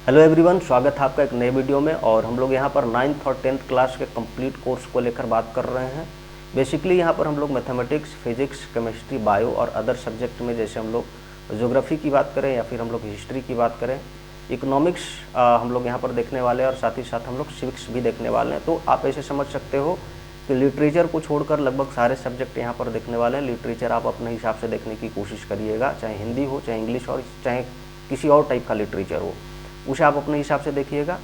Hello everyone, स्वागत है आपका एक नए वीडियो में। और हम लोग यहाँ पर 9th और 10th क्लास के कंप्लीट कोर्स को लेकर बात कर रहे हैं। बेसिकली यहाँ पर हम लोग मैथमेटिक्स, फिजिक्स, केमिस्ट्री, बायो और अदर सब्जेक्ट में, जैसे हम लोग ज्योग्राफी की बात करें या फिर हम लोग हिस्ट्री की बात करें, इकोनॉमिक्स हम लोग यहाँ पर देखने वाले हैं और साथ ही साथ हम लोग सिविक्स भी देखने वाले हैं। तो आप ऐसे समझ सकते हो कि लिटरेचर को छोड़कर लगभग सारे सब्जेक्ट यहाँ पर देखने वाले हैं। लिटरेचर आप अपने हिसाब से देखने की कोशिश करिएगा, चाहे हिंदी हो, चाहे इंग्लिश हो, चाहे किसी और टाइप का लिटरेचर हो, उसे आप अपने हिसाब से देखिएगा।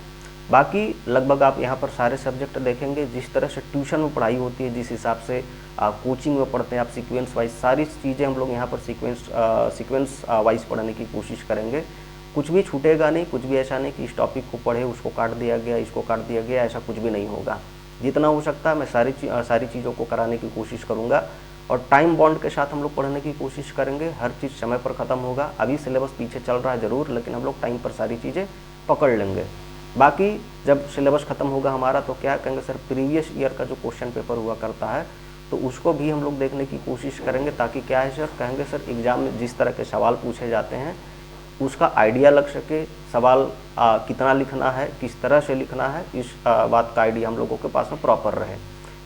बाकी लगभग आप यहाँ पर सारे सब्जेक्ट देखेंगे। जिस तरह से ट्यूशन में पढ़ाई होती है, जिस हिसाब से कोचिंग में पढ़ते हैं आप सीक्वेंस वाइज, सारी चीज़ें हम लोग यहाँ पर सीक्वेंस वाइज पढ़ने की कोशिश करेंगे। कुछ भी छूटेगा नहीं, कुछ भी ऐसा नहीं कि इस टॉपिक को पढ़े उसको काट दिया गया, इसको काट दिया गया, ऐसा कुछ भी नहीं होगा। जितना हो सकता है मैं सारी चीज़ों को कराने की कोशिश करूँगा और टाइम बॉन्ड के साथ हम लोग पढ़ने की कोशिश करेंगे। हर चीज़ समय पर ख़त्म होगा। अभी सिलेबस पीछे चल रहा है ज़रूर, लेकिन हम लोग टाइम पर सारी चीज़ें पकड़ लेंगे। बाकी जब सिलेबस ख़त्म होगा हमारा तो क्या कहेंगे, सर प्रीवियस ईयर का जो क्वेश्चन पेपर हुआ करता है तो उसको भी हम लोग देखने की कोशिश करेंगे, ताकि क्या है सर, कहेंगे सर एग्ज़ाम में जिस तरह के सवाल पूछे जाते हैं उसका आइडिया लग सके। सवाल कितना लिखना है, किस तरह से लिखना है, इस बात का आइडिया हम लोगों के पास में प्रॉपर रहे।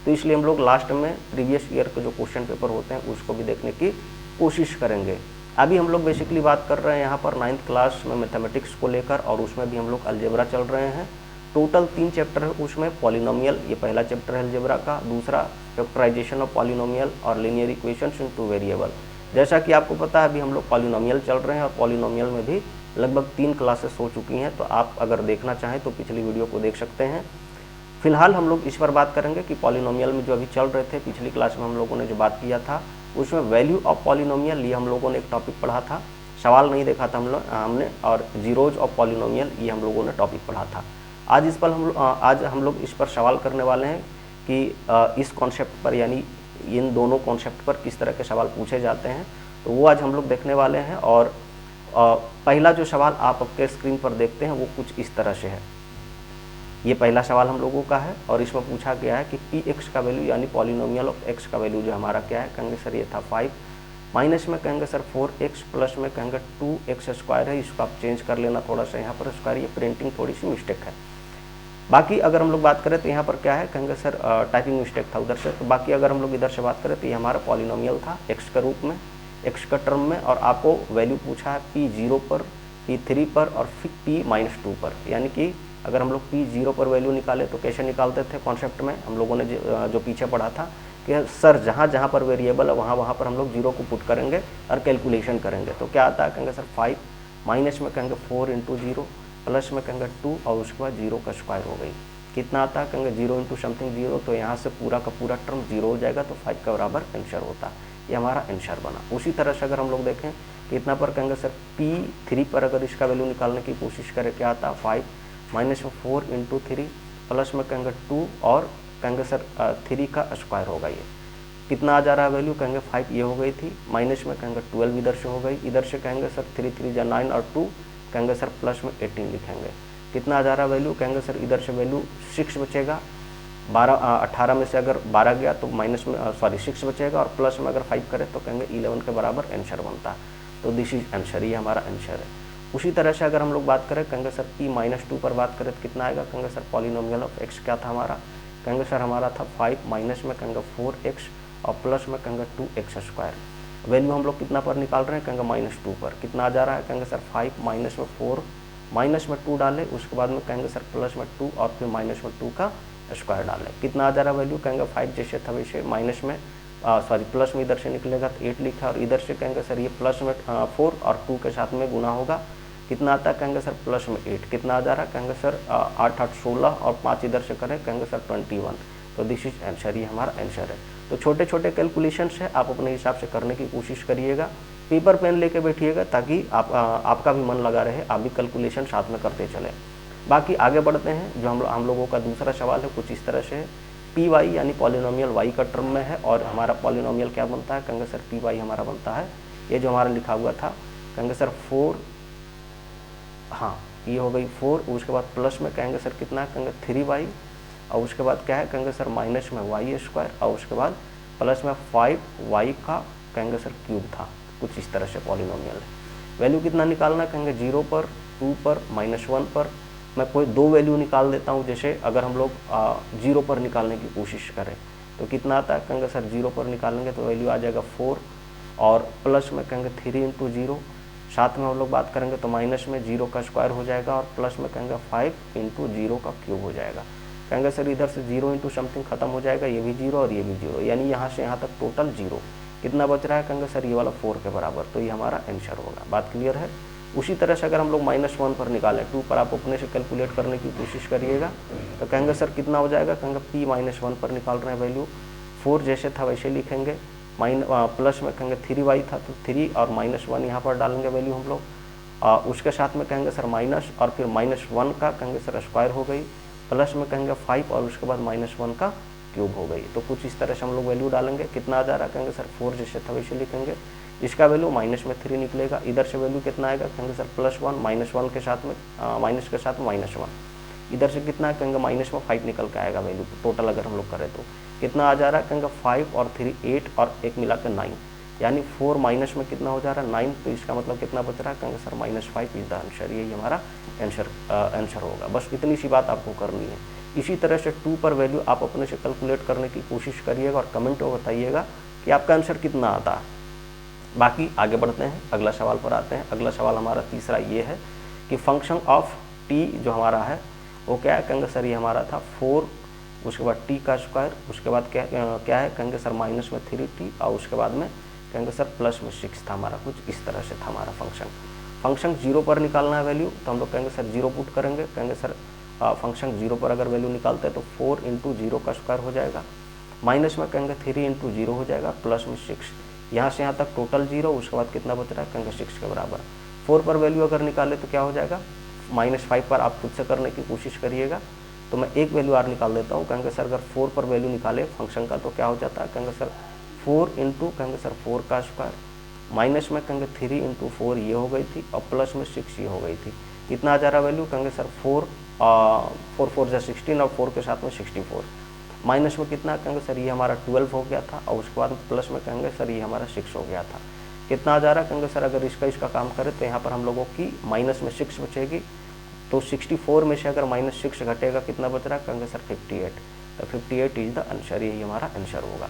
तो इसलिए हम लोग लास्ट में प्रीवियस ईयर के जो क्वेश्चन पेपर होते हैं उसको भी देखने की कोशिश करेंगे। अभी हम लोग बेसिकली बात कर रहे हैं यहाँ पर 9th क्लास में मैथमेटिक्स को लेकर, और उसमें भी हम लोग अलजेब्रा चल रहे हैं। टोटल 3 चैप्टर है उसमें। पॉलिनोमियल, ये पहला चैप्टर है अलजेब्रा का। दूसरा फैक्टराइजेशन ऑफ पॉलिनोमियल और लीनियर इक्वेशंस इनटू वेरिएबल। जैसा कि आपको पता है अभी हम लोग पॉलिनोमियल चल रहे हैं और पॉलिनोमियल में भी लगभग 3 क्लासेस हो चुकी हैं। तो आप अगर देखना चाहें तो पिछली वीडियो को देख सकते हैं। फिलहाल हम लोग इस पर बात करेंगे कि पॉलिनोमियल में जो अभी चल रहे थे, पिछली क्लास में हम लोगों ने जो बात किया था उसमें वैल्यू ऑफ पॉलिनोमियल, ये हम लोगों ने एक टॉपिक पढ़ा था। सवाल नहीं देखा था हमने। और जीरोज ऑफ पॉलिनोमियल, ये हम लोगों ने टॉपिक पढ़ा था। आज हम लोग इस पर सवाल करने वाले हैं कि इस कॉन्सेप्ट पर, यानी इन दोनों कॉन्सेप्ट पर किस तरह के सवाल पूछे जाते हैं, तो वो आज हम लोग देखने वाले हैं। और पहला जो सवाल आप आपके स्क्रीन पर देखते हैं वो कुछ इस तरह से है। ये पहला सवाल हम लोगों का है और इसमें पूछा गया है कि पी एक्स का वैल्यू, यानी पॉलिनोमियल ऑफ एक्स का वैल्यू जो हमारा क्या है, कहेंगे सर ये था 5, माइनस में कहेंगे सर 4x, प्लस में कहेंगे 2x स्क्वायर है। इसको आप चेंज कर लेना थोड़ा सा यहाँ पर स्क्वायर, ये प्रिंटिंग थोड़ी सी मिस्टेक है। बाकी अगर हम लोग बात करें तो यहाँ पर क्या है, कहेंगे सर टाइपिंग मिस्टेक था उधर से। तो बाकी अगर हम लोग इधर से बात करें तो ये हमारा पॉलिनोमियल था एक्स के रूप में, एक्स का टर्म में, और आपको वैल्यू पूछा है P0 पर, P3 पर और फिर P-2 पर। यानी कि अगर हम लोग P0 पर वैल्यू निकाले तो कैसे निकालते थे कॉन्सेप्ट में, हम लोगों ने जो पीछे पढ़ा था कि सर जहाँ जहाँ पर वेरिएबल है वहाँ पर हम लोग 0 को पुट करेंगे और कैलकुलेशन करेंगे। तो क्या आता है, कहेंगे सर 5, माइनस में कहेंगे 4 इंटू 0, प्लस में कहेंगे 2 और उसके बाद 0 का स्क्वायर हो गई। कितना आता है, कहेंगे 0 इंटू समथिंग 0, तो यहाँ से पूरा का पूरा टर्म 0 हो जाएगा, तो 5 का बराबर आंसर होता है। ये हमारा आंसर बना। उसी तरह से अगर हम लोग देखें कितना पर, कहेंगे सर P3 पर अगर इसका वैल्यू निकालने की कोशिश करें, क्या आता है 5, माइनस में 4 इंटू 3, प्लस में कहेंगे 2 और कहेंगे सर 3 का स्क्वायर होगा। ये कितना आ जा रहा है वैल्यू, कहेंगे 5 ये हो गई थी, माइनस में कहेंगे 12 इधर से हो गई, इधर से कहेंगे सर 3 3 जा 9 और 2 कहेंगे सर प्लस में 18 लिखेंगे। कितना आ जा रहा है वैल्यू, कहेंगे सर इधर से वैल्यू 6 बचेगा। 18 में से अगर 12 गया तो माइनस में 6 बचेगा, और प्लस में अगर 5 करें तो कहेंगे 11 के बराबर आंसर बनता है। तो दिस इज आंसर, ये हमारा आंसर है। उसी तरह से अगर हम लोग बात करें, कहेंगे सर P-2 पर बात करें तो कितना आएगा, कहेंगे सर पॉलिनोमियल ऑफ एक्स क्या था हमारा, कहेंगे सर हमारा था 5, माइनस में कहेंगे 4x और प्लस में कहेंगे 2x स्क्वायर। वैल्यू हम लोग कितना पर निकाल रहे हैं, कहेंगे -2 पर। कितना आ जा रहा है, कहेंगे सर 5, माइनस में 4, माइनस में 2 डालें, उसके बाद में कहेंगे सर प्लस में 2 और फिर माइनस में 2 का स्क्वायर डालें। कितना आ जा रहा है वैल्यू, कहेंगे 5 जैसे था वैसे माइनस में प्लस में इधर से निकलेगा तो 8 लिखा, और इधर से कहेंगे सर ये प्लस में 4 और 2 के साथ में गुना होगा। कितना आता है, कहेंगे सर प्लस में 8। कितना आ जा रहा है, कहेंगे सर 8 8 16 और 5 इधर से करें, कहेंगे सर 21। तो दिस इज आंसर, ये हमारा आंसर है। तो छोटे छोटे कैलकुलेशंस है, आप अपने हिसाब से करने की कोशिश करिएगा। पेपर पेन लेके बैठिएगा ताकि आपका भी मन लगा रहे, आप भी कैलकुलेशन साथ में करते चले। बाकी आगे बढ़ते हैं। जो हम लोगों का दूसरा सवाल है कुछ इस तरह से है। पी वाई यानी पॉलिनोमियल वाई का टर्म में है और हमारा पॉलिनोमियल क्या बनता है, कहेंगे सर पी वाई हमारा बनता है, ये जो हमारा लिखा हुआ था, कहेंगे सर 4, हाँ ये हो गई 4, उसके बाद प्लस में कहेंगे सर कितना है, कहेंगे 3y, और उसके बाद क्या है, कहेंगे सर माइनस में वाई स्क्वायर, और उसके बाद प्लस में 5y का कहेंगे सर क्यूब था। कुछ इस तरह से पॉलिनोमियल है। वैल्यू कितना निकालना है, कहेंगे 0 पर 2 पर -1 पर मैं कोई दो वैल्यू निकाल देता हूँ। जैसे अगर हम लोग 0 पर निकालने की कोशिश करें तो कितना आता है, कहेंगे सर 0 पर निकालेंगे तो वैल्यू आ जाएगा 4, और प्लस में कहेंगे 3 इंटू 0, साथ में हम लोग बात करेंगे तो माइनस में 0 का स्क्वायर हो जाएगा, और प्लस में कहेंगे 5 इंटू 0 का क्यूब हो जाएगा। कहेंगे सर इधर से 0 इंटू समथिंग खत्म हो जाएगा, ये भी 0 और ये भी 0, यानी यहाँ से यहाँ तक टोटल 0। कितना बच रहा है, कहेंगे सर ये वाला 4 के बराबर, तो ये हमारा आंसर होगा। बात क्लियर है। उसी तरह से अगर हम लोग -1 पर निकालें, 2 पर आप अपने से कैलकुलेट करने की कोशिश करिएगा तो कहेंगे सर कितना हो जाएगा, कहेंगे p-1 पर निकाल रहे हैं वैल्यू, 4 जैसे था वैसे लिखेंगे, प्लस में कहेंगे 3y था तो 3 और -1 यहाँ पर डालेंगे वैल्यू हम लोग, उसके साथ में कहेंगे सर माइनस, और फिर -1 का कहेंगे सर स्क्वायर हो गई, प्लस में कहेंगे 5 और उसके बाद -1 का क्यूब हो गई। तो कुछ इस तरह से हम लोग वैल्यू डालेंगे। कितना आ जा रहा है, कहेंगे सर 4 जैसे था वैसे लिखेंगे, इसका वैल्यू माइनस में 3 निकलेगा, इधर से वैल्यू कितना आएगा, कहेंगे सर +1, -1 के साथ में माइनस के साथ -1, इधर से कितना है, कहेंगे माइनस में 5 निकल के आएगा वैल्यू टोटल अगर हम लोग करें तो कितना आ जा रहा है, कहेंगे 5 और 3 8 और एक मिला के 9, यानी 4 माइनस में कितना हो जा रहा है 9, तो इसका मतलब कितना बच रहा है, कहेंगे सर -5 इज द आंसर। यही हमारा आंसर होगा। बस इतनी सी बात आपको करनी है। इसी तरह से 2 पर वैल्यू आप अपने से कैलकुलेट करने की कोशिश करिएगा और कमेंट में बताइएगा कि आपका आंसर कितना आता है। बाकी आगे बढ़ते हैं, अगला सवाल पर आते हैं। अगला सवाल हमारा तीसरा ये है कि फंक्शन ऑफ t जो हमारा है वो क्या है, कहेंगे सर ये हमारा था 4, उसके बाद t का स्क्वायर, उसके बाद क्या है, कहेंगे सर माइनस में 3t, और उसके बाद में कहेंगे सर प्लस में 6 था हमारा, कुछ इस तरह से था हमारा फंक्शन 0 पर निकालना है वैल्यू, तो हम लोग कहेंगे सर 0 पुट करेंगे, कहेंगे सर फंक्शन 0 पर अगर वैल्यू निकालते हैं तो 4 इंटू 0 का स्क्वायर हो जाएगा, माइनस में कहेंगे 3 इंटू 0 हो जाएगा, प्लस में 6, यहाँ से यहाँ तक टोटल 0, उसके बाद कितना बच रहा है, कहेंगे 6 के बराबर। 4 पर वैल्यू अगर निकाले तो क्या हो जाएगा, -5 पर आप खुद से करने की कोशिश करिएगा, तो मैं एक वैल्यू और निकाल देता हूँ। कहेंगे सर अगर 4 पर वैल्यू निकाले फंक्शन का तो क्या हो जाता है, कहेंगे सर 4 इंटू कहेंगे सर 4 का स्क्वायर, माइनस में कहेंगे 3 इंटू 4 ये हो गई थी, और प्लस में 6 ये हो गई थी। कितना आ जा रहा वैल्यू, कहेंगे सर 4 4 जा 16, और 4 के साथ में 64, माइनस में कितना, कहेंगे सर ये हमारा 12 हो गया था, और उसके बाद प्लस में कहेंगे सर ये हमारा 6 हो गया था। कितना आ जा रहा है, कहेंगे सर अगर इसका काम करें तो यहाँ पर हम लोगों की माइनस में 6 बचेगी, तो 64 में से अगर -6 घटेगा कितना बच रहा है, कहेंगे सर 58, तो 58 इज द आंसर। यही हमारा आंसर होगा।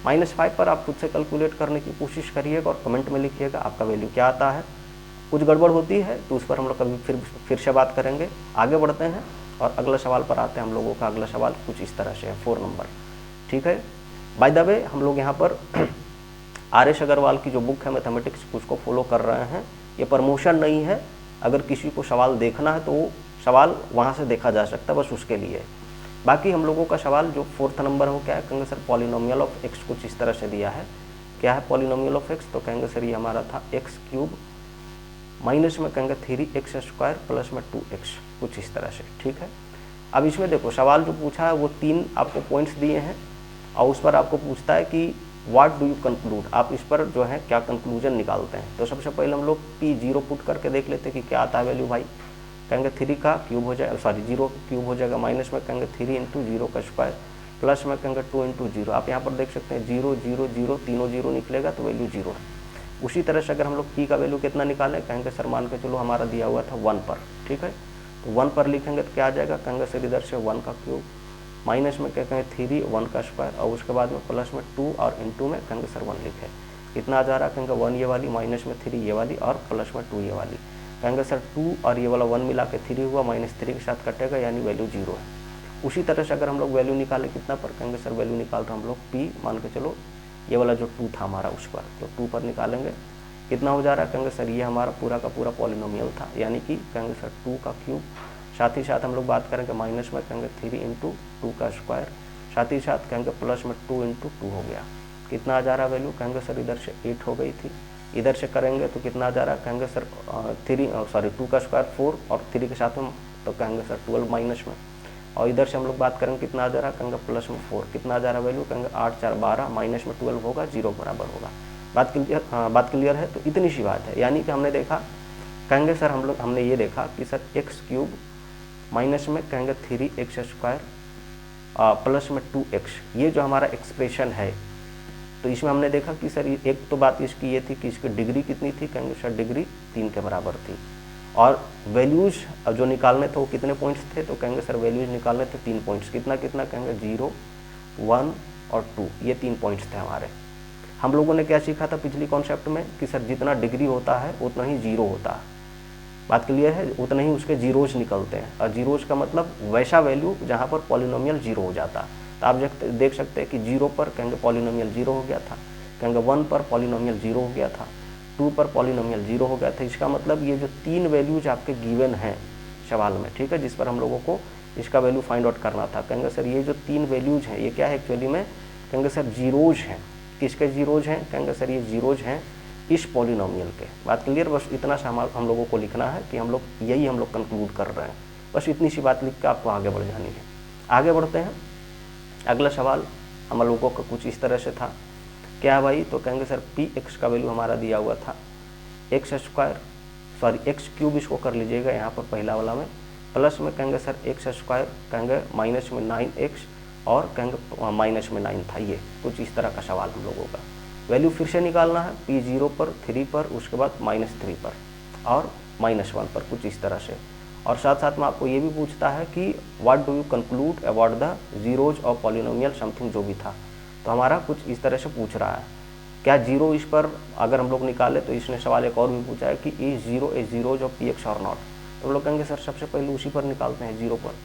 -5 पर आप खुद से कैलकुलेट करने की कोशिश करिएगा और कमेंट में लिखिएगा आपका वैल्यू क्या आता है। कुछ गड़बड़ होती है तो उस पर हम लोग कभी फिर से बात करेंगे। आगे बढ़ते हैं और अगला सवाल पर आते हैं। हम लोगों का अगला सवाल कुछ इस तरह से है, 4 नंबर। ठीक है, बाय द वे हम लोग यहाँ पर RS अग्रवाल की जो बुक है मैथमेटिक्स, उसको फॉलो कर रहे हैं। ये प्रमोशन नहीं है, अगर किसी को सवाल देखना है तो वो सवाल वहाँ से देखा जा सकता है, बस उसके लिए। बाकी हम लोगों का सवाल जो 4th नंबर हो क्या है, कहेंगे सर पॉलिनोमियल ऑफ x कुछ इस तरह से दिया है। क्या है पॉलिनोमियल ऑफ x, तो कहेंगे सर ये हमारा था x³ माइनस में कहेंगे 3x² प्लस में 2x, कुछ इस तरह से। ठीक है, अब इसमें देखो सवाल जो पूछा है वो 3 आपको पॉइंट्स दिए हैं और उस पर आपको पूछता है कि व्हाट डू यू कंक्लूड, आप इस पर जो है क्या कंक्लूजन निकालते हैं। तो सबसे पहले हम लोग p0 पुट करके देख लेते हैं कि क्या आता है वैल्यू। भाई कहेंगे 3 का क्यूब हो जाएगा, सॉरी 0 का क्यूब हो जाएगा, माइनस में कहेंगे 3 इंटू 0 का स्क्वायर, प्लस में कहेंगे 2 इंटू 0। आप यहाँ पर देख सकते हैं 0 0 0 तीनों 0 निकलेगा तो वैल्यू 0 है। उसी तरह से अगर हम लोग p का वैल्यू कितना निकालें, कहेंगे सर मान के चलो हमारा दिया हुआ था 1 पर। ठीक है, तो 1 पर लिखेंगे तो क्या आ जाएगा, कहेंगे सर इधर से 1 का क्यूब, माइनस में क्या कहेंगे 3 1 का स्क्वायर, और उसके बाद में प्लस में 2 और इंटू में कहेंगे सर 1 लिखे। कितना आ जा रहा है, कहेंगे 1 ये वाली, माइनस में 3 ये वाली और प्लस में 2 ये वाली। कहेंगे सर 2 और ये वाला 1 मिला के 3 हुआ, -3 के साथ कटेगा यानी वैल्यू 0 है। उसी तरह से अगर हम लोग वैल्यू निकालें कितना पर, कहेंगे सर वैल्यू निकाल रहे हम लोग p मान के चलो ये वाला जो 2 था हमारा उस पर, तो 2 पर निकालेंगे कितना हो जा रहा है, कहेंगे सर ये हमारा पूरा का पूरा पॉलिनोमियल था, यानी कि कहेंगे सर 2 का क्यूब, साथ ही साथ हम लोग बात करेंगे माइनस में कहेंगे 3 इंटू 2 का स्क्वायर, साथ ही साथ कहेंगे प्लस में 2 इंटू 2 हो गया। कितना आ जा रहा वैल्यू, कहेंगे सर इधर से 8 हो गई थी, इधर से करेंगे तो कितना आ जा रहा है, कहेंगे सर 2 का स्क्वायर 4 और 3 के साथ में तो कहेंगे सर 12 माइनस में, और इधर से हम लोग बात करेंगे कितना आ जा रहा है, कहेंगे प्लस में 4। कितना आ जा रहा है वैल्यू, कहेंगे 8 4 12 माइनस में 12 होगा, 0 बराबर होगा। बात क्लियर है। तो इतनी सी बात है, यानी कि हमने देखा, कहेंगे सर हमने ये देखा कि सर x³ माइनस में कहेंगे 3x² प्लस में 2x, ये जो हमारा एक्सप्रेशन है, तो इसमें हमने देखा कि सर एक तो बात इसकी ये थी कि इसकी डिग्री कितनी थी, कहेंगे सर डिग्री 3 के बराबर थी, और वैल्यूज जो निकालने थे वो कितने पॉइंट्स थे, तो कहेंगे सर वैल्यूज निकालने थे 3 पॉइंट्स, कितना कितना, कहेंगे 0, 1 और 2, ये 3 पॉइंट्स थे हमारे। हम लोगों ने क्या सीखा था पिछली कॉन्सेप्ट में कि सर जितना डिग्री होता है उतना ही जीरो होता है, बात क्लियर है, उतना ही उसके जीरोज निकलते हैं, और जीरोज का मतलब वैसा वैल्यू जहाँ पर पॉलिनोमियल जीरो हो जाता है। तो आप देख सकते हैं कि 0 पर कहेंगे पॉलिनोमियल जीरो हो गया था, कहेंगे 1 पर पॉलिनोमियल जीरो हो गया था, 2 पर पॉलिनोमियल जीरो हो गया था। इसका मतलब ये जो 3 वैल्यूज आपके गिवन हैं सवाल में, ठीक है, जिस पर हम लोगों को इसका वैल्यू फाइंड आउट करना था, कहेंगे सर ये जो 3 वैल्यूज हैं ये क्या है एक्चुअली में, कहेंगे सर जीरोज हैं। किसके जीरोज हैं, कहेंगे सर ये जीरोज हैं इस पॉलिनोमियल के। बात क्लियर, बस इतना सा हम लोगों को लिखना है कि हम लोग कंक्लूड कर रहे हैं, बस इतनी सी बात लिख कर आपको आगे बढ़ जानी है। आगे बढ़ते हैं, अगला सवाल हम लोगों का कुछ इस तरह से था, क्या भाई, तो कहेंगे सर पी एक्स का वैल्यू हमारा दिया हुआ था एक्स क्यूब, इसको कर लीजिएगा यहाँ पर पहला वाला में, प्लस में कहेंगे सर एक्स स्क्वायर, कहेंगे माइनस में 9x और कहेंगे माइनस में 9 था। ये कुछ इस तरह का सवाल हम लोगों का। वैल्यू फिर से निकालना है, पी 0 पर, 3 पर, उसके बाद -3 पर और -1 पर, कुछ इस तरह से। और साथ साथ में आपको ये भी पूछता है कि what do you conclude about the zeros of polynomial something, जो भी था। तो हमारा कुछ इस तरह से पूछ रहा है, क्या जीरो इस पर अगर हम लोग निकाले तो इसने सवाल एक और भी पूछा है कि is zero A zeros of P x और नॉट। तो हम लोग कहेंगे सर सबसे पहले उसी पर निकालते हैं, 0 पर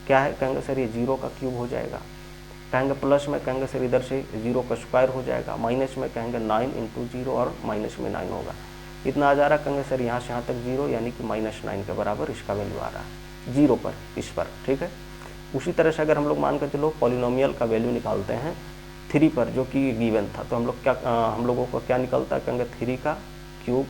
क्या है, कहेंगे सर ये 0 का क्यूब हो जाएगा, कहेंगे प्लस में कहेंगे सर इधर से 0 का स्क्वायर हो जाएगा, माइनस में कहेंगे 9 × 0 और माइनस में 9 होगा। कितना आ जा रहा है, कहेंगे सर यहाँ से यहाँ तक 0 यानी कि -9 के बराबर इसका वैल्यू आ रहा है 0 पर, इस पर, ठीक है। उसी तरह से अगर हम लोग मान कर चलो पॉलिनोमियल का वैल्यू निकालते हैं 3 पर, जो कि गिवन था, तो हम लोगों को क्या निकलता है, कहेंगे 3 का क्यूब,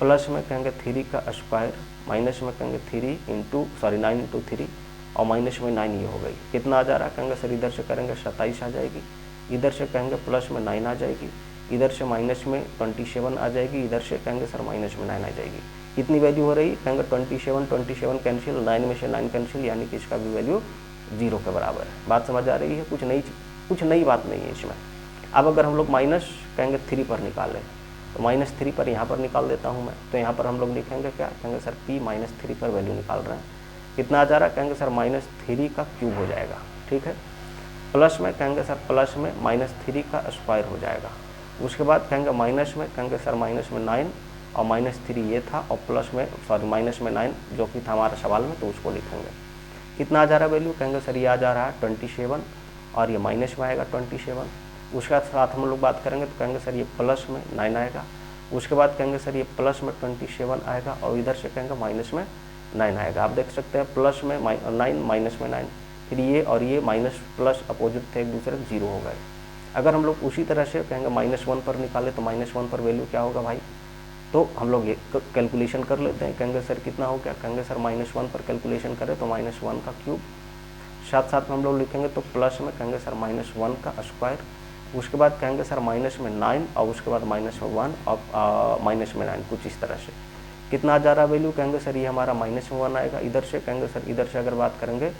प्लस में कहेंगे 3 का स्क्वायर, माइनस में कहेंगे 9 × 3 और माइनस में 9 ये हो गई। कितना आ जा रहा है, कहेंगे सर इधर से करेंगे 27 आ जाएगी, इधर से कहेंगे प्लस में 9 आ जाएगी, इधर से माइनस में 27 आ जाएगी, इधर से कहेंगे सर माइनस में 9 आ जाएगी। कितनी वैल्यू हो रही, कहेंगे 27 कैंसिल, 9 में से 9 कैंसिल, यानी कि इसका भी वैल्यू 0 के बराबर है। बात समझ आ रही है, कुछ नई बात नहीं है इसमें। अब अगर हम लोग माइनस कहेंगे 3 पर निकालें, तो -3 पर यहाँ पर निकाल देता हूँ मैं, तो यहाँ पर हम लोग लिखेंगे क्या, कहेंगे सर p -3 पर वैल्यू निकाल रहे हैं, कितना आ जा रहा है, कहेंगे सर -3 का क्यूब हो जाएगा, ठीक है, प्लस में कहेंगे सर प्लस में -3 का स्क्वायर हो जाएगा, उसके बाद कहेंगे माइनस में कहेंगे सर माइनस में 9 और -3 ये था, और प्लस में माइनस में 9 जो कि था हमारा सवाल में, तो उसको लिखेंगे। कितना आ जा रहा है वैल्यू, कहेंगे सर ये आ जा रहा है 27 और ये माइनस में आएगा 27, उसके साथ हम लोग बात करेंगे तो कहेंगे सर ये प्लस में 9 आएगा, उसके बाद कहेंगे सर ये प्लस में 27 आएगा और इधर से कहेंगे माइनस में 9 आएगा। आप देख सकते हैं प्लस में 9 माइनस में 9, फिर ये और ये माइनस प्लस अपोजिट थे एक दूसरे के 0 हो गए। अगर हम लोग उसी तरह से कहेंगे -1 पर निकाले तो -1 पर वैल्यू क्या होगा भाई, तो हम लोग ये कैलकुलेशन कर लेते हैं, कहेंगे सर कितना हो गया, कहेंगे सर -1 पर कैलकुलेशन करें तो -1 का क्यूब, साथ साथ में हम लोग लिखेंगे तो प्लस में कहेंगे सर -1 का स्क्वायर, उसके बाद कहेंगे सर माइनस में 9 और उसके बाद माइनस में 1 और माइनस में 9, कुछ इस तरह से। कितना आ जा रहा वैल्यू, कहेंगे सर ये हमारा माइनस में 1 आएगा, इधर से कहेंगे सर इधर से अगर बात करेंगे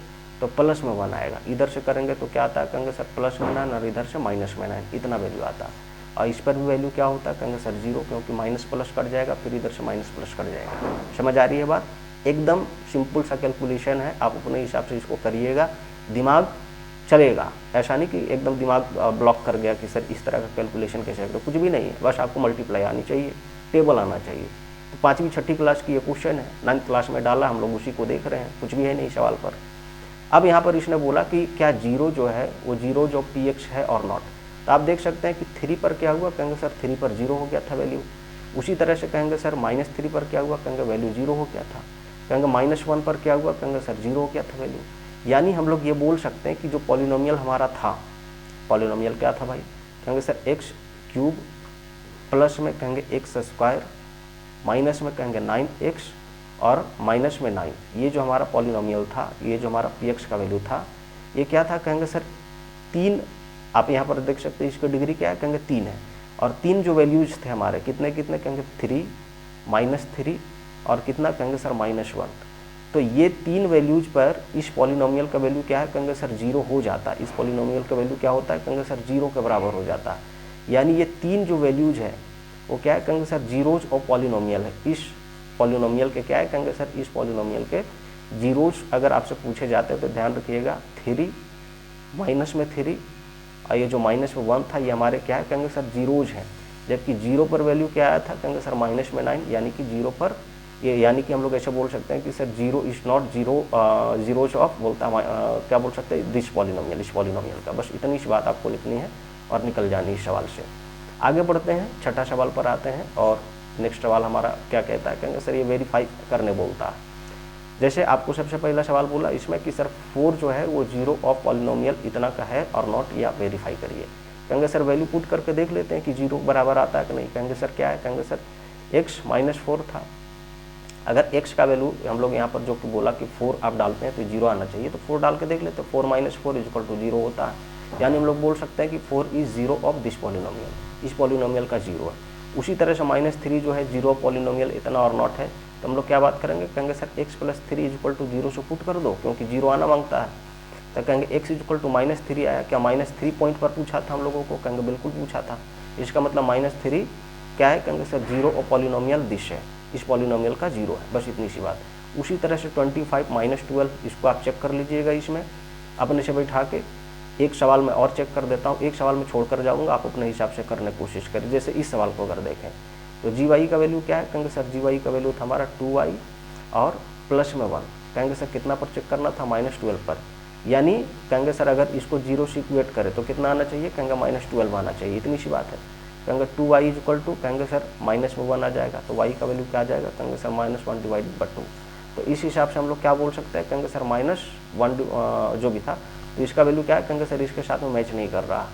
तो प्लस में 1 आएगा, इधर से करेंगे तो क्या आता है, कहेंगे सर प्लस में 9 और इधर से माइनस में 9, इतना वैल्यू आता है। और इस पर भी वैल्यू क्या होता है, कहेंगे सर 0, क्योंकि माइनस प्लस कट जाएगा, फिर इधर से माइनस प्लस कट जाएगा। समझ आ रही है बात, एकदम सिंपल सा कैलकुलेशन है, आप अपने हिसाब से इसको करिएगा, दिमाग चलेगा, ऐसा नहीं कि एकदम दिमाग ब्लॉक कर गया कि सर इस तरह का कैलकुलेशन कैसे करें, कुछ भी नहीं है, बस आपको मल्टीप्लाई आनी चाहिए, टेबल आना चाहिए। तो 5वीं 6ठी क्लास की ये क्वेश्चन है, 9th क्लास में डाला, हम लोग उसी को देख रहे हैं, कुछ भी है नहीं सवाल पर। अब यहाँ पर इसने बोला कि क्या 0 जो है वो 0 जो px है और नॉट, तो आप देख सकते हैं कि 3 पर क्या हुआ, कहेंगे सर 3 पर 0 हो गया था वैल्यू, उसी तरह से कहेंगे सर -3 पर क्या हुआ, कहेंगे वैल्यू 0 हो गया था, कहेंगे -1 पर क्या हुआ, कहेंगे सर 0 हो गया था वैल्यू। यानी हम लोग ये बोल सकते हैं कि जो पॉलिनोमियल हमारा था, पॉलिनोमियल क्या था भाई, कहेंगे सर एक्स क्यूब, प्लस में कहेंगे एक्स स्क्वायर, माइनस में कहेंगे 9x और माइनस में 9, ये जो हमारा पॉलिनोमियल था, ये जो हमारा px का वैल्यू था, ये क्या था, कहेंगे सर 3, आप यहाँ पर देख सकते हैं इसकी डिग्री क्या है, कहेंगे 3 है, और 3 जो वैल्यूज थे हमारे कितने कितने, कहेंगे 3 -3 और कितना, कहेंगे सर -1। तो ये 3 वैल्यूज पर इस पॉलिनोमियल का वैल्यू क्या है, कहेंगे सर 0 हो जाता है, इस पॉलिनोमियल का वैल्यू क्या होता है, कहेंगे सर 0 के बराबर हो जाता है। यानी ये 3 जो वैल्यूज है वो क्या है, कहेंगे सर जीरोज और पॉलिनोमियल है इस पॉलिनोमियल के क्या है, कहेंगे सर इस पॉलिनोमियल के जीरोज अगर आपसे पूछे जाते हैं तो ध्यान रखिएगा 3 माइनस में 3 और ये जो माइनस में 1 था ये हमारे क्या है, कहेंगे सर जीरोज हैं। जबकि जीरो पर वैल्यू क्या आया था, कहेंगे सर माइनस में 9, यानी कि जीरो पर ये, यानी कि हम लोग ऐसे बोल सकते हैं कि sir zero is not zeros of बोलता है क्या बोल सकते हैं, दिस पॉलिनोमियल, इस पॉलिनोमियल का। बस इतनी सी बात आपको लिखनी है और निकल जानी इस सवाल से। आगे बढ़ते हैं, छठा सवाल पर आते हैं और नेक्स्ट सवाल हमारा क्या कहता है, कहेंगे सर ये वेरीफाई करने बोलता है। जैसे आपको सबसे पहला सवाल बोला इसमें कि सर 4 जो है वो जीरो ऑफ पॉलिनोमियल इतना का है और नॉट, या वेरीफाई करिए। कहेंगे सर वैल्यू पुट करके देख लेते हैं कि जीरो बराबर आता है कि नहीं। कहेंगे सर क्या है, कहेंगे सर x माइनस 4 था। अगर x का वैल्यू हम लोग यहाँ पर जो कि बोला कि 4 आप डालते हैं तो जीरो आना चाहिए, तो 4 डाल के देख लेते हैं। 4 माइनस 4 इज इक्वल टू 0 होता है, यानी हम लोग बोल सकते हैं कि 4 is zero of this polynomial, इस पॉलिनोमियल का जीरो है। उसी तरह से -3 जो है जीरो ऑफ पॉलिनोमियल इतना और नॉट है, तो हम लोग क्या बात करेंगे, कहेंगे sir x plus 3 is equal to 0 से पुट कर दो, क्योंकि जीरो आना मांगता है। तो कहेंगे x इज इक्वल टू -3 आया, क्या -3 पॉइंट पर पूछा था हम लोगों को, कहेंगे बिल्कुल पूछा था। इसका मतलब -3 क्या है, कहेंगे sir zero of polynomial this है, इस पॉलिनोमियल का जीरो है, बस इतनी सी बात। उसी तरह से 25 माइनस 12 इसको आप चेक कर लीजिएगा। इसमें अपने से बैठा के एक सवाल में और चेक कर देता हूँ, एक सवाल में छोड़ कर जाऊँगा, आप अपने हिसाब से करने की कोशिश करें। जैसे इस सवाल को अगर देखें तो जी वाई का वैल्यू क्या है, कहेंगे सर जी वाई का वैल्यू था हमारा 2y और प्लस में 1। कहेंगे सर कितना पर चेक करना था, -12 पर, यानी कहेंगे सर अगर इसको जीरो से इक्वेट करें तो कितना आना चाहिए, कहेंगे -12 आना चाहिए, इतनी सी बात है। कहेंगे 2y इज इक्वल टू, कहेंगे सर माइनस में 1 आ जाएगा, तो y का वैल्यू क्या आ जाएगा, कहेंगे सर -1 डिवाइडेड बाई 2। तो इस हिसाब से हम लोग क्या बोल सकते हैं, कहेंगे सर -1 जो भी था, तो इसका वैल्यू क्या है, कहेंगे सर इसके साथ में मैच नहीं कर रहा।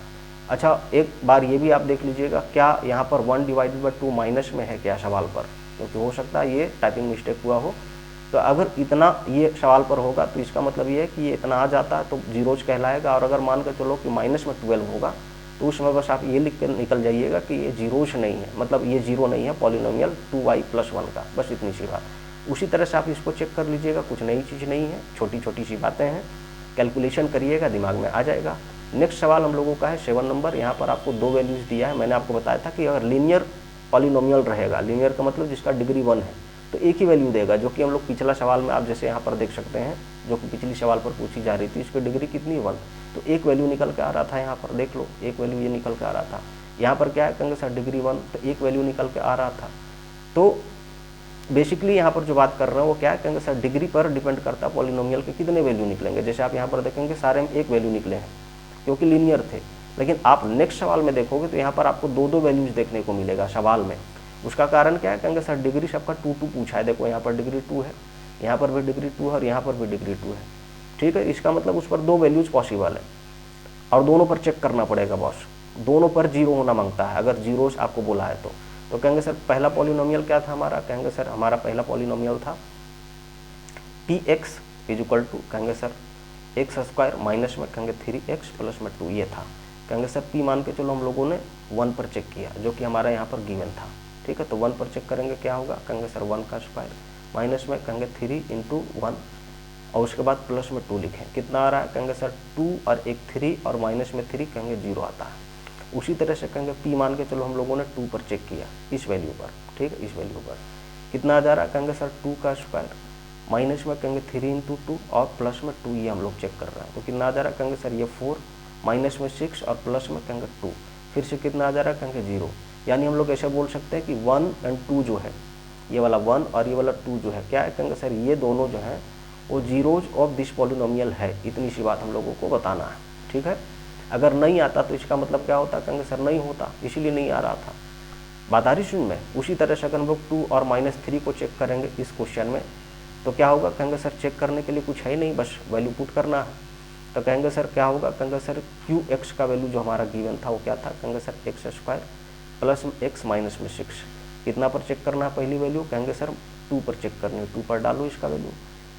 अच्छा एक बार ये भी आप देख लीजिएगा, क्या यहाँ पर 1 डिवाइडेड बाई 2 माइनस में है क्या सवाल पर, क्योंकि हो सकता है ये टाइपिंग मिस्टेक हुआ हो। तो अगर इतना ये सवाल पर होगा तो इसका मतलब ये है कि ये इतना आ जाता है तो जीरोज कहलाएगा। और अगर मान कर चलो कि -12 होगा तो उसमें बस आप ये लिख कर निकल जाइएगा कि ये जीरोज नहीं है, मतलब ये जीरो नहीं है पॉलिनोमियल 2y प्लस 1 का, बस इतनी सी बात। उसी तरह से आप इसको चेक कर लीजिएगा, कुछ नई चीज़ नहीं है, छोटी छोटी सी बातें हैं, कैलकुलेशन करिएगा, दिमाग में आ जाएगा। नेक्स्ट सवाल हम लोगों का है 7 नंबर। यहाँ पर आपको 2 वैल्यूज़ दिया है। मैंने आपको बताया था कि अगर लीनियर पॉलिनोमियल रहेगा, लीनियर का मतलब जिसका डिग्री 1 है, तो एक ही वैल्यू देगा, जो कि हम लोग पिछला सवाल में आप जैसे यहाँ पर देख सकते हैं, जो कि पिछली सवाल पर पूछी जा रही थी, इसकी डिग्री कितनी 1, तो एक वैल्यू निकल के आ रहा था। यहाँ पर देख लो, एक वैल्यू ये निकल के आ रहा था। यहाँ पर क्या है, कहेंगे सर डिग्री 1, तो एक वैल्यू निकल के आ रहा था। तो बेसिकली यहाँ पर जो बात कर रहे हैं वो क्या है, कहेंगे सर डिग्री पर डिपेंड करता है पॉलिनोमियल के कितने वैल्यू निकलेंगे। जैसे आप यहाँ पर देखेंगे सारे में एक वैल्यू निकले हैं क्योंकि लीनियर थे, लेकिन आप नेक्स्ट सवाल में देखोगे तो यहाँ पर आपको 2-2 वैल्यूज देखने को मिलेगा सवाल में। उसका कारण क्या है, कहेंगे सर डिग्री सबका 2-2 पूछा है। देखो यहाँ पर डिग्री 2 है, यहाँ पर भी डिग्री 2 है और यहाँ पर भी डिग्री 2 है, ठीक है। इसका मतलब उस पर 2 वैल्यूज पॉसिबल है और दोनों पर चेक करना पड़ेगा बॉस, दोनों पर जीरो होना मांगता है अगर जीरोस आपको बोला है तो कहेंगे सर पहला पॉलिनोमियल क्या था हमारा, कहेंगे सर हमारा पहला पॉलिनोमियल था px इज इक्वल टू, कहेंगे सर एक्स स्क्वायर माइनस में कहेंगे 3x प्लस में 2, ये था। कहेंगे सर p मान के चलो हम लोगों ने 1 पर चेक किया, जो कि हमारा यहाँ पर गिवन था, ठीक है। तो 1 पर चेक करेंगे क्या होगा, कहेंगे सर 1 का स्क्वायर माइनस में कहेंगे 3 इंटू 1 और उसके बाद प्लस में 2 लिखें, कितना आ रहा है, कहेंगे सर 2 और एक 3 और माइनस में 3 कहेंगे 0 आता है। उसी तरह से कहेंगे p मान के चलो हम लोगों ने 2 पर चेक किया, इस वैल्यू पर, ठीक है, इस वैल्यू पर कितना आ जा रहा है, कहेंगे सर 2 का स्क्वायर माइनस में कहेंगे 3 इंटू 2 और प्लस में 2, ये हम लोग चेक कर रहे हैं। तो कितना आ जा रहा है, कहेंगे सर ये 4 माइनस में 6 और प्लस में कहेंगे 2, फिर से कितना आ जा रहा है, कहेंगे 0। यानी हम लोग ऐसे बोल सकते हैं कि 1 और 2 जो है, ये वाला 1 और ये वाला 2 जो है क्या है, कहेंगे सर ये दोनों जो हैं वो जीरोज ऑफ दिस पॉलिनोमियल है। इतनी सी बात हम लोगों को बताना है, ठीक है। अगर नहीं आता तो इसका मतलब क्या होता, कहेंगे सर नहीं होता, इसीलिए नहीं आ रहा था। बात आ रही सुन में। उसी तरह से अगर हम लोग 2 और -3 को चेक करेंगे इस क्वेश्चन में तो क्या होगा, कहेंगे सर चेक करने के लिए कुछ है ही नहीं, बस वैल्यू पुट करना है। तो कहेंगे सर क्या होगा, कहेंगे सर qx का वैल्यू जो हमारा गिवन था वो क्या था, कहेंगे sir x square plus x minus में 6, कितना पर चेक करना है पहली वैल्यू, कहेंगे सर 2 पर चेक करनी है, 2 पर डालो इसका वैल्यू,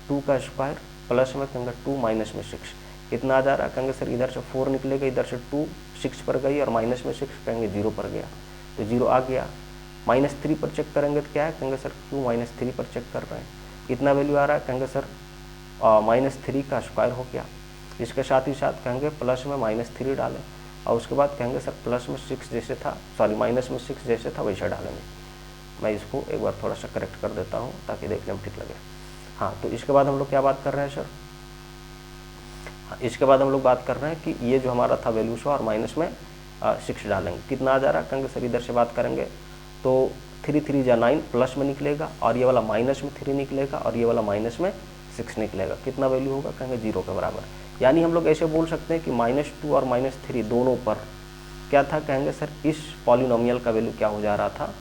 2 का स्क्वायर प्लस में कहेंगे 2 माइनस में 6, कितना आ जा रहा है, कहेंगे सर इधर से 4 निकलेगा, इधर से 2 6 पर गई और माइनस में 6 कहेंगे 0 पर गया, तो 0 आ गया। -3 पर चेक करेंगे तो क्या है, कहेंगे सर क्यों -3 पर चेक कर रहे हैं, कितना वैल्यू आ रहा है, कहेंगे सर -3 का स्क्वायर हो गया। इसके साथ ही साथ कहेंगे प्लस में -3 डालें और उसके बाद कहेंगे सर प्लस में 6 जैसे था, सॉरी माइनस में 6 जैसे था वैसे डालेंगे। मैं इसको एक बार थोड़ा सा करेक्ट कर देता हूँ ताकि देखने में ठीक लगे। हाँ, तो इसके बाद हम लोग क्या बात कर रहे हैं सर? हाँ, इसके बाद हम लोग बात कर रहे हैं कि ये जो हमारा था वैल्यू शो और माइनस में 6 डालेंगे, कितना आ जा रहा है कहेंगे सर? इधर से बात करेंगे तो 3 3 जा 9 प्लस में निकलेगा, और ये वाला माइनस में 3 निकलेगा, और ये वाला माइनस में 6 निकलेगा। कितना वैल्यू होगा कहेंगे? 0 के बराबर। यानी हम लोग ऐसे बोल सकते हैं कि -2 और -3 दोनों पर क्या था कहेंगे सर? इस पॉलिनोमियल का वैल्यू क्या हो जा रहा था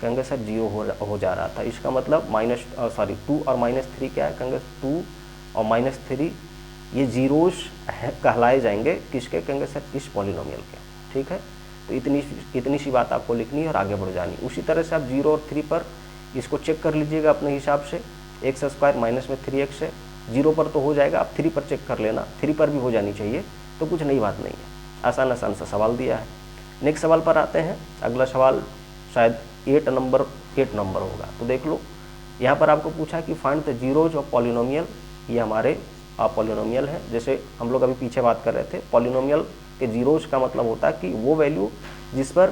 कहेंगे सर? 0 हो जा रहा था। इसका मतलब 2 और -3 क्या है कहेंगे? 2 और -3 ये जीरोस कहलाए जाएंगे किसके कहेंगे सर? इस पॉलिनोमियल के। ठीक है, तो इतनी सी बात आपको लिखनी है और आगे बढ़ जानी। उसी तरह से आप 0 और 3 पर इसको चेक कर लीजिएगा अपने हिसाब से। x² माइनस में 3x है, 0 पर तो हो जाएगा, आप 3 पर चेक कर लेना, 3 पर भी हो जानी चाहिए, तो कुछ नई बात नहीं है। आसान सा सवाल दिया है। नेक्स्ट सवाल पर आते हैं। अगला सवाल शायद 8 नंबर होगा, तो देख लो। यहाँ पर आपको पूछा कि find the zeros of polynomial. ये हमारे पॉलिनोमियल है। जैसे हम लोग अभी पीछे बात कर रहे थे, पॉलिनोमियल के जीरोज का मतलब होता है कि वो वैल्यू जिस पर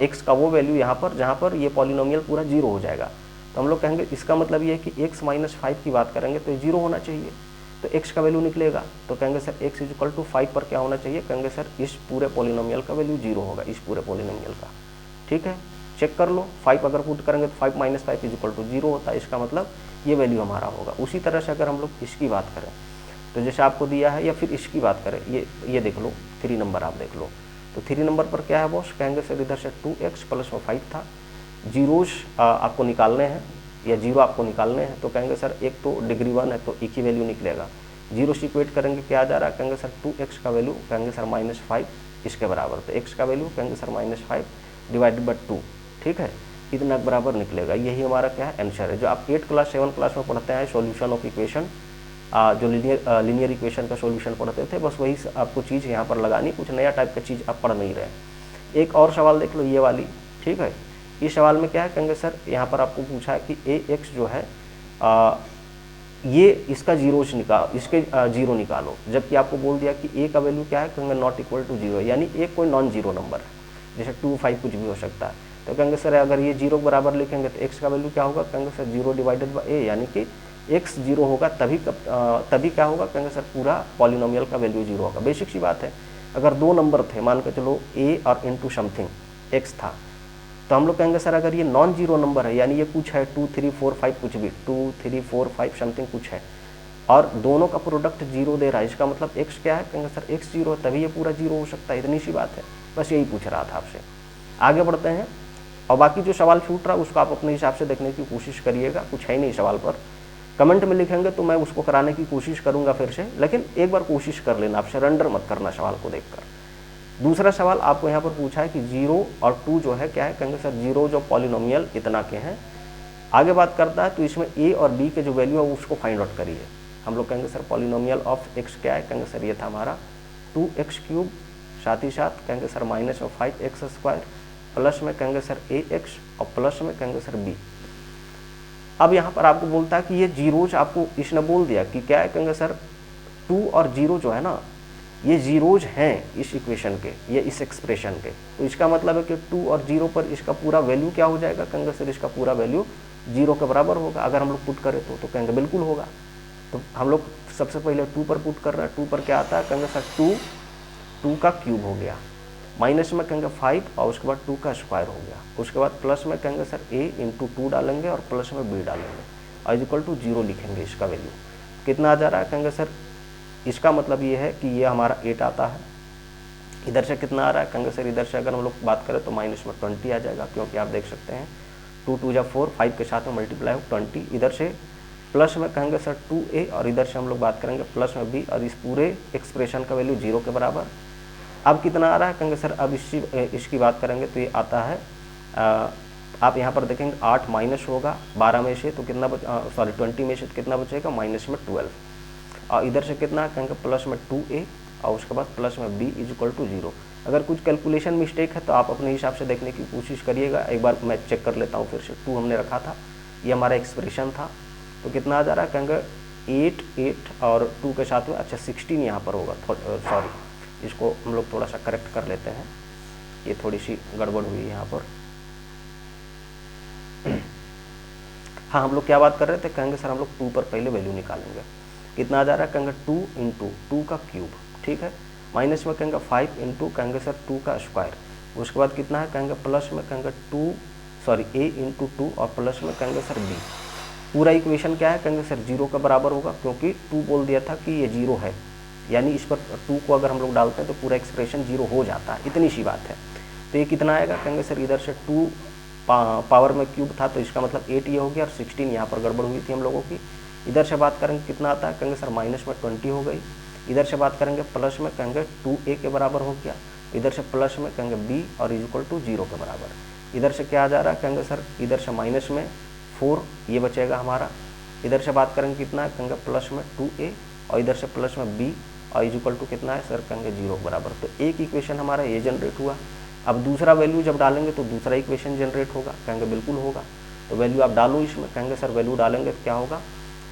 x का वो वैल्यू यहाँ पर जहाँ पर ये पॉलिनोमियल पूरा 0 हो जाएगा। तो हम लोग कहेंगे इसका मतलब ये है कि x - 5 की बात करेंगे तो 0 होना चाहिए, तो x का वैल्यू निकलेगा। तो कहेंगे सर x = 5 पर क्या होना चाहिए कहेंगे सर? इस पूरे पॉलिनोमियल का वैल्यू 0 होगा, इस पूरे पॉलिनोमियल का। ठीक है, चेक कर लो। 5 अगर पुट करेंगे तो 5 - 5 = 0 होता है, इसका मतलब ये वैल्यू हमारा होगा। उसी तरह से अगर हम लोग इसकी बात करें तो जैसे आपको दिया है, या फिर इसकी बात करें, ये देख लो 3 नंबर आप देख लो। तो 3 नंबर पर क्या है बॉस कहेंगे सर? इधर से 2x प्लस में 5 था, जीरोस आपको निकालने हैं या 0 आपको निकालने हैं। तो कहेंगे सर एक तो डिग्री 1 है तो एक ही वैल्यू निकलेगा। 0 से इक्वेट करेंगे क्या आ जा रहा है कहेंगे सर? 2x का वैल्यू कहेंगे सर -5 इसके बराबर। तो x का वैल्यू कहेंगे सर -5 डिवाइडेड बाई 2। ठीक है, इतना बराबर निकलेगा। यही हमारा क्या है? आंसर है। जो आप 8 क्लास 7 क्लास में पढ़ते हैं सॉल्यूशन ऑफ इक्वेशन, जो लीनियर इक्वेशन का सॉल्यूशन पढ़ते थे, बस वही आपको चीज़ यहाँ पर लगानी, कुछ नया टाइप का चीज़ आप पढ़ नहीं रहे। एक और सवाल देख लो, ये वाली। ठीक है, इस सवाल में क्या है कहेंगे सर? यहाँ पर आपको पूछा है कि ax जो है ये इसका इसके 0 निकालो, जबकि आपको बोल दिया कि a का वैल्यू क्या है कहेंगे? ≠ 0, यानी a कोई नॉन जीरो नंबर है, जैसे 2 5 कुछ भी हो सकता है। तो कहेंगे सर अगर ये 0 के बराबर लिखेंगे तो x का वैल्यू क्या होगा कहेंगे सर? 0 डिवाइडेड बाई a, यानी कि x 0 होगा तभी क्या होगा कहेंगे सर? पूरा पॉलिनोमियल का वैल्यू 0 होगा। बेसिक सी बात है। अगर 2 नंबर थे, मान के चलो a और इंटू समथिंग x था, तो हम लोग कहेंगे सर अगर ये नॉन जीरो नंबर है, यानी ये कुछ है 2 3 4 5 कुछ भी 2 3 4 5 समथिंग कुछ है, और दोनों का प्रोडक्ट 0 दे रहा है, इसका मतलब x क्या है कहेंगे सर? x 0 है, तभी ये पूरा 0 हो सकता है। इतनी सी बात है, बस यही पूछ रहा था आपसे। आगे बढ़ते हैं, और बाकी जो सवाल छूट रहा है उसको आप अपने हिसाब से देखने की कोशिश करिएगा। कुछ है ही नहीं सवाल पर, कमेंट में लिखेंगे तो मैं उसको कराने की कोशिश करूंगा फिर से, लेकिन एक बार कोशिश कर लेना, आप सरेंडर मत करना सवाल को देखकर। दूसरा सवाल आपको यहाँ पर पूछा है कि 0 और 2 जो है क्या है कहेंगे सर? जीरो जो पॉलिनोमियल इतना के हैं। आगे बात करता है तो इसमें a और b के जो वैल्यू है उसको फाइंड आउट करिए। हम लोग कहेंगे सर पॉलिनोमियल ऑफ x क्या है कहेंगे सर? ये था हमारा 2x3, साथ ही साथ कहेंगे सर -5x², प्लस में कहेंगे सर ax, और प्लस में कहेंगे सर b। अब यहाँ पर आपको बोलता है कि ये जीरोज आपको इसने बोल दिया कि क्या है कहेंगे सर? 2 और 0 जो है ना, ये जीरोज हैं इस इक्वेशन के, ये इस एक्सप्रेशन के। तो इसका मतलब है कि 2 और 0 पर इसका पूरा वैल्यू क्या हो जाएगा कहेंगे सर? इसका पूरा वैल्यू 0 के बराबर होगा। अगर हम लोग पुट करें तो कहेंगे बिल्कुल होगा। तो हम लोग सबसे पहले 2 पर पुट कर रहे हैं। 2 पर क्या आता है कहेंगे सर? 2 का क्यूब हो गया, माइनस में कहेंगे 5, और उसके बाद 2 का स्क्वायर हो गया। उसके बाद प्लस में कहेंगे सर a × 2 डालेंगे, और प्लस में b डालेंगे, और इक्वल टू 0 लिखेंगे। इसका वैल्यू कितना आ जा रहा है कहेंगे सर? इसका मतलब ये है कि ये हमारा 8 आता है। इधर से कितना आ रहा है कहेंगे सर? इधर से अगर हम लोग बात करें तो माइनस में 20 आ जाएगा, क्योंकि आप देख सकते हैं 2 2 = 4, 5 के साथ में मल्टीप्लाई हो 20। इधर से प्लस में कहेंगे सर 2a, और इधर से हम लोग बात करेंगे प्लस में b, और इस पूरे एक्सप्रेशन का वैल्यू 0 के बराबर। अब कितना आ रहा है कहेंगे सर? अब इसकी बात करेंगे तो ये आता है, आप यहाँ पर देखेंगे 8 माइनस होगा 12 में से, तो कितना 20 में से तो कितना बचेगा? माइनस में 12। और इधर से कितना कहेंगे? प्लस में 2a, और उसके बाद प्लस में b = 0। अगर कुछ कैलकुलेशन मिस्टेक है तो आप अपने हिसाब से देखने की कोशिश करिएगा। एक बार मैं चेक कर लेता हूँ फिर से। 2 हमने रखा था, ये हमारा एक्सप्रेशन था, तो कितना आ जा रहा है कहेंगे? 8 और 2 के साथ में, अच्छा 16 यहाँ पर होगा, सॉरी, इसको हम लोग थोड़ा सा करेक्ट कर लेते हैं, ये थोड़ी सी गड़बड़ हुई यहाँ पर। हाँ, हम लोग क्या बात कर रहे थे, कहेंगे सर हम लोग 2 पर पहले वैल्यू निकालेंगे। कितना आ जा रहा है, कहेंगे 2 इंटू 2 का क्यूब, ठीक है, माइनस में कहेंगे 5 इंटू कहेंगे सर 2 का स्क्वायर, उसके बाद कितना है, कहेंगे प्लस में कहेंगे a इंटू 2 और प्लस में कहेंगे सर b। पूरा इक्वेशन क्या है, कहेंगे सर 0 का बराबर होगा, क्योंकि 2 बोल दिया था कि ये 0 है, यानी इस पर 2 को अगर हम लोग डालते हैं तो पूरा एक्सप्रेशन 0 हो जाता है, इतनी सी बात है। तो ये कितना आएगा, कहेंगे सर इधर से 2 पावर में क्यूब था तो इसका मतलब 8 ये हो गया, और 16 यहाँ पर गड़बड़ हुई थी हम लोगों की। इधर से बात करेंगे कितना आता है, कहेंगे सर माइनस में 20 हो गई। इधर से बात करेंगे प्लस में कहेंगे 2a के बराबर हो गया, इधर से प्लस में कहेंगे b और इक्वल टू 0 के बराबर। इधर से क्या आ जा रहा है, कहेंगे सर इधर से माइनस में 4 ये बचेगा हमारा। इधर से बात करेंगे कितना है, कहेंगे प्लस में 2a और इधर से प्लस में b और इक्वल टू कितना है सर, कहेंगे 0 के बराबर। तो एक इक्वेशन हमारा ये जनरेट हुआ। अब दूसरा वैल्यू जब डालेंगे तो दूसरा इक्वेशन जनरेट होगा, कहेंगे बिल्कुल होगा। तो वैल्यू आप डालो इसमें, कहेंगे सर वैल्यू डालेंगे तो क्या होगा,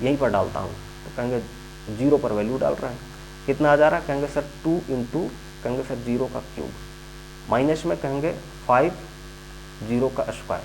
यहीं पर डालता हूँ, तो कहेंगे 0 पर वैल्यू डाल रहे हैं। कितना आ जा रहा है, कहेंगे सर 2 इंटू कहेंगे सर 0 का क्यूब, माइनस में कहेंगे 5 0 का स्क्वायर,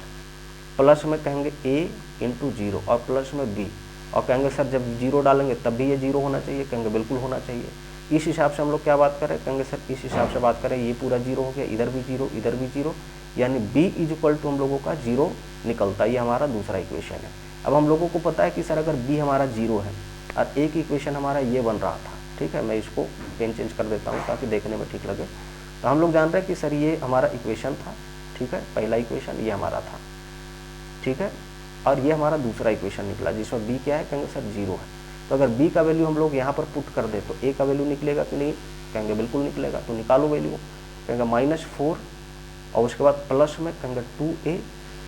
प्लस में कहेंगे a इंटू 0 और प्लस में b, और कहेंगे सर जब 0 डालेंगे तब भी ये 0 होना चाहिए, कहेंगे बिल्कुल होना चाहिए। इस हिसाब से हम लोग क्या बात करें, कहेंगे सर इस हिसाब से बात करें, ये पूरा 0 हो गया, इधर भी 0 इधर भी 0, यानी b इज इक्वल टू हम लोगों का 0 निकलता है। ये हमारा दूसरा इक्वेशन है। अब हम लोगों को पता है कि सर अगर b हमारा 0 है और एक इक्वेशन हमारा ये बन रहा था, ठीक है, मैं इसको पेन चेंज कर देता हूँ ताकि देखने में ठीक लगे। तो हम लोग जान रहे हैं कि सर ये हमारा इक्वेशन था, ठीक है, पहला इक्वेशन ये हमारा था, ठीक है, और ये हमारा दूसरा इक्वेशन निकला जिसमें b क्या है, कहेंगे सर 0 है। तो अगर b का वैल्यू हम लोग यहाँ पर पुट कर दे तो a का वैल्यू निकलेगा कि नहीं, कहेंगे बिल्कुल निकलेगा। तो निकालो वैल्यू, कहेंगे -4 और उसके बाद प्लस में कहेंगे 2a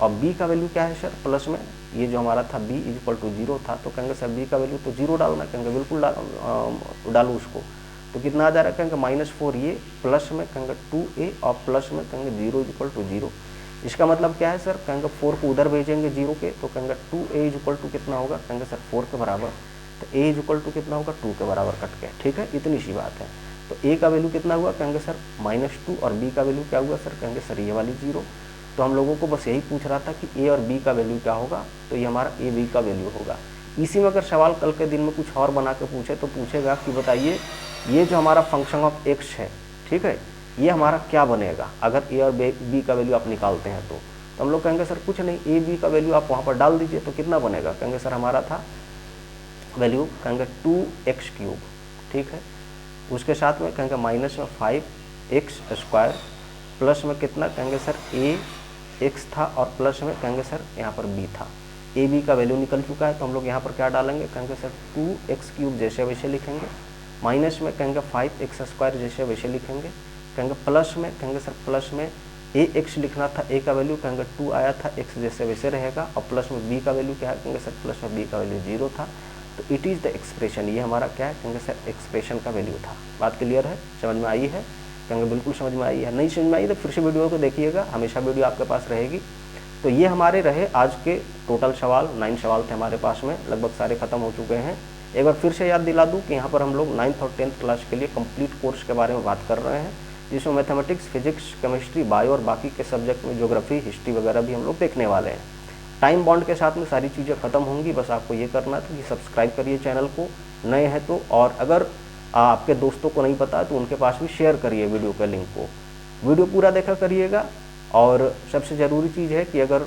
और b का वैल्यू क्या है सर, प्लस में ये जो हमारा था b इक्वल टू 0 था, तो कहेंगे सर b का वैल्यू तो 0 डालना, कहेंगे बिल्कुल डालो उसको। तो कितना आ जा रहा है, कहेंगे -4 ये, प्लस में कहेंगे 2a और प्लस में कहेंगे 0 इक्वल टू 0। इसका मतलब क्या है सर, कहेंगे 4 को उधर भेजेंगे 0 के, तो कहेंगे 2a इक्वल टू कितना होगा, कहेंगे सर 4 के बराबर, तो a इक्वल टू कितना होगा, 2 के बराबर कट गया, ठीक है, इतनी सी बात है। तो a का वैल्यू कितना हुआ, कहेंगे सर -2 और b का वैल्यू क्या हुआ सर, कहेंगे सर ये वाली 0। तो हम लोगों को बस यही पूछ रहा था कि a और b का वैल्यू क्या होगा, तो ये हमारा a b का वैल्यू होगा। इसी में अगर सवाल कल के दिन में कुछ और बना के पूछे तो पूछेगा कि बताइए ये जो हमारा फंक्शन ऑफ x है, ठीक है, ये हमारा क्या बनेगा अगर a और b का वैल्यू आप निकालते हैं। तो हम लोग कहेंगे सर कुछ नहीं, a b का वैल्यू आप वहाँ पर डाल दीजिए, तो कितना बनेगा, कहेंगे सर हमारा था वैल्यू कहेंगे 2x3, ठीक है, उसके साथ में कहेंगे माइनस में 5x स्क्वायर, प्लस में कितना, कहेंगे सर x था और प्लस में कहेंगे सर यहाँ पर b था। a b का वैल्यू निकल चुका है, तो हम लोग यहाँ पर क्या डालेंगे, कहेंगे सर 2x3 जैसे वैसे लिखेंगे, माइनस में कहेंगे 5x स्क्वायर जैसे वैसे लिखेंगे, कहेंगे प्लस में कहेंगे सर प्लस में ax लिखना था, a का वैल्यू कहेंगे 2 आया था, x जैसे वैसे रहेगा, और प्लस में b का वैल्यू क्या है, कहेंगे सर प्लस में b का वैल्यू 0 था। तो इट इज़ द एक्सप्रेशन, ये हमारा क्या है, कहेंगे सर एक्सप्रेशन का वैल्यू था। बात क्लियर है, समझ में आई है, कहेंगे बिल्कुल समझ में आई है। नहीं समझ में आई तो फिर से वीडियो को देखिएगा, हमेशा वीडियो आपके पास रहेगी। तो ये हमारे रहे आज के टोटल सवाल, 9 सवाल थे हमारे पास में, लगभग सारे खत्म हो चुके हैं। एक बार फिर से याद दिला दूँ कि यहाँ पर हम लोग 9th और 10th क्लास के लिए कंप्लीट कोर्स के बारे में बात कर रहे हैं, जिसमें मैथमेटिक्स, फिजिक्स, केमिस्ट्री, बायो और बाकी के सब्जेक्ट में ज्योग्राफी, हिस्ट्री वगैरह भी हम लोग देखने वाले हैं। टाइम बॉन्ड के साथ में सारी चीज़ें खत्म होंगी, बस आपको ये करना था कि सब्सक्राइब करिए चैनल को, नए हैं तो, और अगर आपके दोस्तों को नहीं पता तो उनके पास भी शेयर करिए वीडियो के लिंक को। वीडियो पूरा देखा करिएगा, और सबसे ज़रूरी चीज़ है कि अगर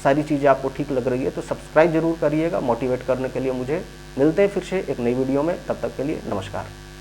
सारी चीज़ें आपको ठीक लग रही है तो सब्सक्राइब जरूर करिएगा, मोटिवेट करने के लिए मुझे। मिलते हैं फिर से एक नई वीडियो में, तब तक के लिए नमस्कार।